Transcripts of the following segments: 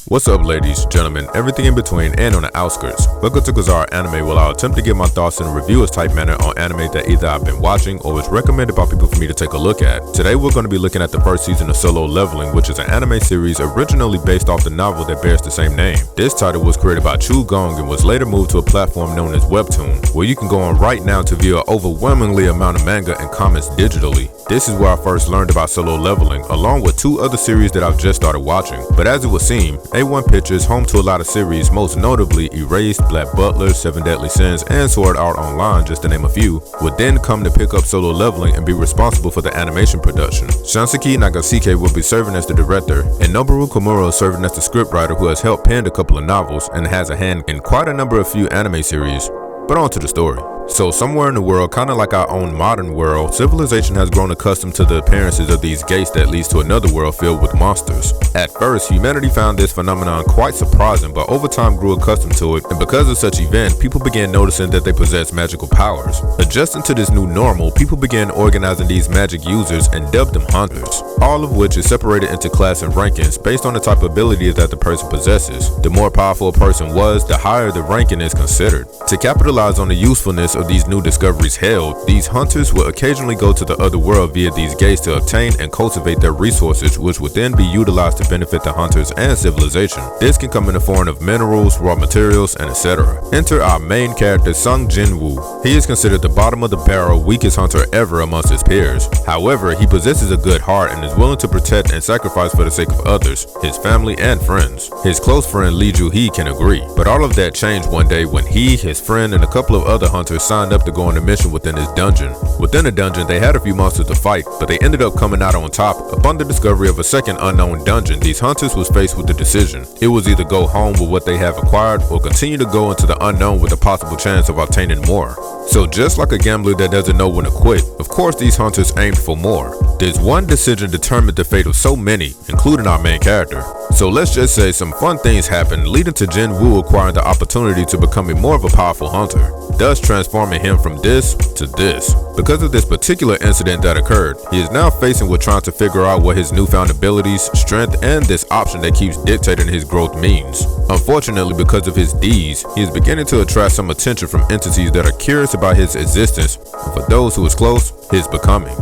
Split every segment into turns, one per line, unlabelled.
What's up, ladies, gentlemen, everything in between and on the outskirts. Welcome to khazaraanime, where I'll attempt to give my thoughts in a reviewer's type manner on anime that either I've been watching or is recommended by people for me to take a look at. Today we're going to be looking at the first season of Sololeveling, which is an anime series originally based off the novel that bears the same name. This title was created by Chu Gong and was later moved to a platform known as Webtoon, where you can go on right now to view an overwhelmingly amount of manga and comics digitally. This is where I first learned about Sololeveling, along with two other series that I've just started watching. But as it would seem, A1 Pictures, home to a lot of series, most notably Erased, Black Butler, Seven Deadly Sins, and Sword Art Online, just to name a few, would then come to pick up Sololeveling and be responsible for the animation production. Shunseki Nagasaki will be serving as the director, and Noboru Komuro serving as the scriptwriter who has helped pen a couple of novels and has a hand in quite a number of few anime series. But on to the story. So somewhere in the world, kind of like our own modern world, civilization has grown accustomed to the appearances of these gates that leads to another world filled with monsters. At first, humanity found this phenomenon quite surprising, but over time grew accustomed to it, and because of such event, people began noticing that they possess magical powers. Adjusting to this new normal, people began organizing these magic users and dubbed them hunters, all of which is separated into class and rankings based on the type of ability that the person possesses. The more powerful a person was, the higher the ranking is considered. To capitalize on the usefulness of these new discoveries held, these hunters will occasionally go to the other world via these gates to obtain and cultivate their resources, which would then be utilized to benefit the hunters and civilization. This can come in the form of minerals, raw materials, and etc. Enter our main character, Sung Jin-woo. He is considered the bottom of the barrel, weakest hunter ever amongst his peers. However, he possesses a good heart and is willing to protect and sacrifice for the sake of others, his family, and friends. His close friend Lee Ju-hee can agree, but all of that changed one day when he, his friend, and a couple of other hunters signed up to go on a mission within his dungeon. Within the dungeon, they had a few monsters to fight, but they ended up coming out on top. Upon the discovery of a second unknown dungeon, these hunters was faced with the decision. It was either go home with what they have acquired or continue to go into the unknown with a possible chance of obtaining more. So just like a gambler that doesn't know when to quit, of course these hunters aimed for more. This one decision determined the fate of so many, including our main character. So let's just say some fun things happened, leading to Jin-woo acquiring the opportunity to becoming more of a powerful hunter, thus transforming him from this to this. Because of this particular incident that occurred, he is now facing with trying to figure out what his newfound abilities, strength, and this option that keeps dictating his growth means. Unfortunately, because of his deeds, he is beginning to attract some attention from entities that are curious about his existence, and for those who is close, his becoming.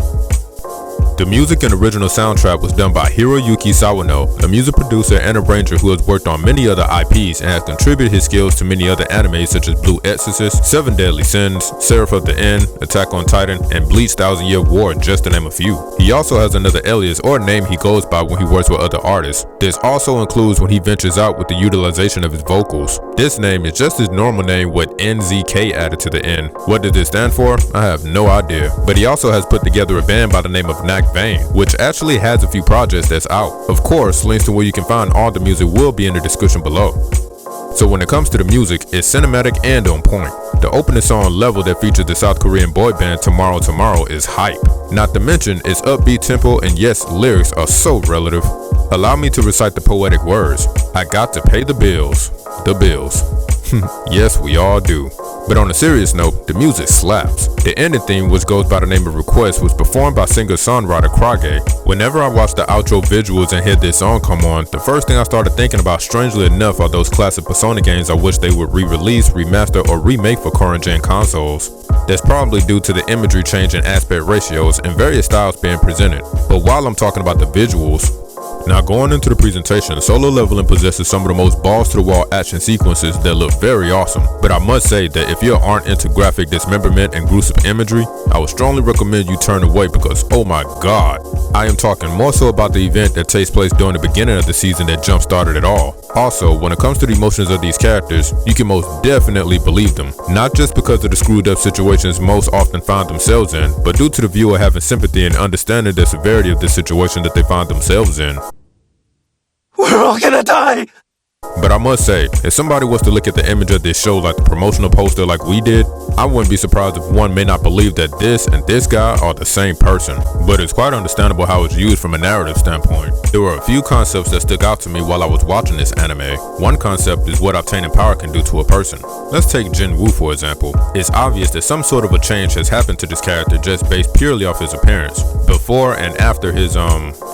The music and original soundtrack was done by Hiroyuki Sawano, a music producer and arranger who has worked on many other IPs and has contributed his skills to many other animes such as Blue Exorcist, Seven Deadly Sins, Seraph of the End, Attack on Titan, and Bleach 1000-Year War, just to name a few. He also has another alias or name he goes by when he works with other artists. This also includes when he ventures out with the utilization of his vocals. This name is just his normal name with NZK added to the end. What does this stand for? I have no idea. But he also has put together a band by the name of Nak Vane, which actually has a few projects that's out. Of course, links to where you can find all the music will be in the description below. So when it comes to the music, it's cinematic and on point. The opening song Level that features the South Korean boy band Tomorrow Tomorrow is hype. Not to mention its upbeat tempo, and yes, lyrics are so relative. Allow me to recite the poetic words. I got to pay the bills. The bills. Yes, we all do. But on a serious note, the music slaps. The ending theme, which goes by the name of Request, was performed by singer-songwriter Krage. Whenever I watch the outro visuals and hear this song come on, the first thing I started thinking about, strangely enough, are those classic Persona games I wish they would re-release, remaster, or remake for current-gen consoles. That's probably due to the imagery change in aspect ratios and various styles being presented. But while I'm talking about the visuals, now going into the presentation, Sololeveling possesses some of the most balls-to-the-wall action sequences that look very awesome. But I must say that if you aren't into graphic dismemberment and gruesome imagery, I would strongly recommend you turn away because oh my god. I am talking more so about the event that takes place during the beginning of the season that jump-started it all. Also, when it comes to the emotions of these characters, you can most definitely believe them. Not just because of the screwed up situations most often find themselves in, but due to the viewer having sympathy and understanding the severity of the situation that they find themselves in.
We're all gonna die!
But I must say, if somebody was to look at the image of this show like the promotional poster like we did, I wouldn't be surprised if one may not believe that this and this guy are the same person. But it's quite understandable how it's used from a narrative standpoint. There were a few concepts that stuck out to me while I was watching this anime. One concept is what obtaining power can do to a person. Let's take Jin-woo for example. It's obvious that some sort of a change has happened to this character just based purely off his appearance, before and after his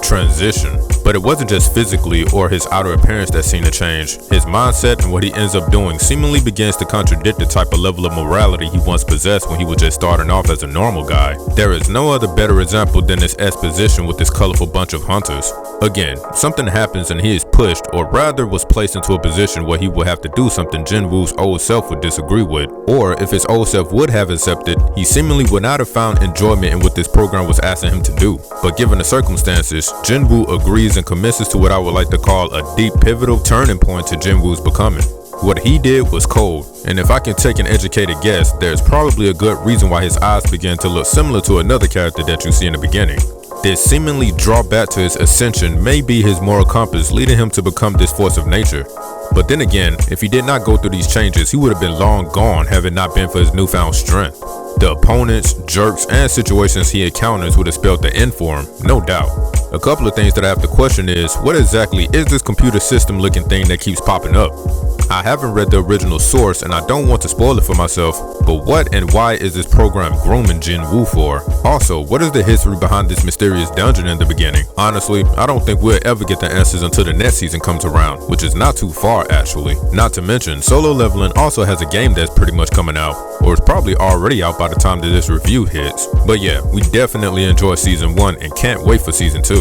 transition. But it wasn't just physically or his outer appearance that seemed to change. His mindset and what he ends up doing seemingly begins to contradict the type of level of morality he once possessed when he was just starting off as a normal guy. There is no other better example than this exposition with this colorful bunch of hunters. Again, something happens and he is pushed, or rather was placed into a position where he will have to do something Jinwoo's old self would disagree with. Or if his old self would have accepted, he seemingly would not have found enjoyment in what this program was asking him to do. But given the circumstances, Jinwoo agrees and commences to what I would like to call a deep pivotal turning point to Jinwoo's becoming. What he did was cold, and if I can take an educated guess, there's probably a good reason why his eyes began to look similar to another character that you see in the beginning. This seemingly drawback to his ascension may be his moral compass leading him to become this force of nature. But then again, if he did not go through these changes, he would have been long gone had it not been for his newfound strength. The opponents, jerks, and situations he encounters would have spelled the end for him, no doubt. A couple of things that I have to question is, what exactly is this computer system looking thing that keeps popping up? I haven't read the original source and I don't want to spoil it for myself, but what and why is this program grooming Jinwoo for? Also, what is the history behind this mysterious dungeon in the beginning? Honestly, I don't think we'll ever get the answers until the next season comes around, which is not too far actually. Not to mention, Solo Leveling also has a game that's pretty much coming out, or it's probably already out by the time that this review hits. But yeah, we definitely enjoyed season 1 and can't wait for season 2.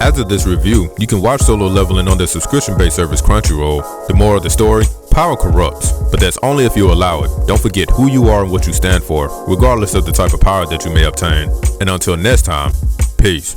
After this review, you can watch Solo Leveling on the subscription-based service Crunchyroll. The moral of the story, power corrupts, but that's only if you allow it. Don't forget who you are and what you stand for, regardless of the type of power that you may obtain. And until next time, peace.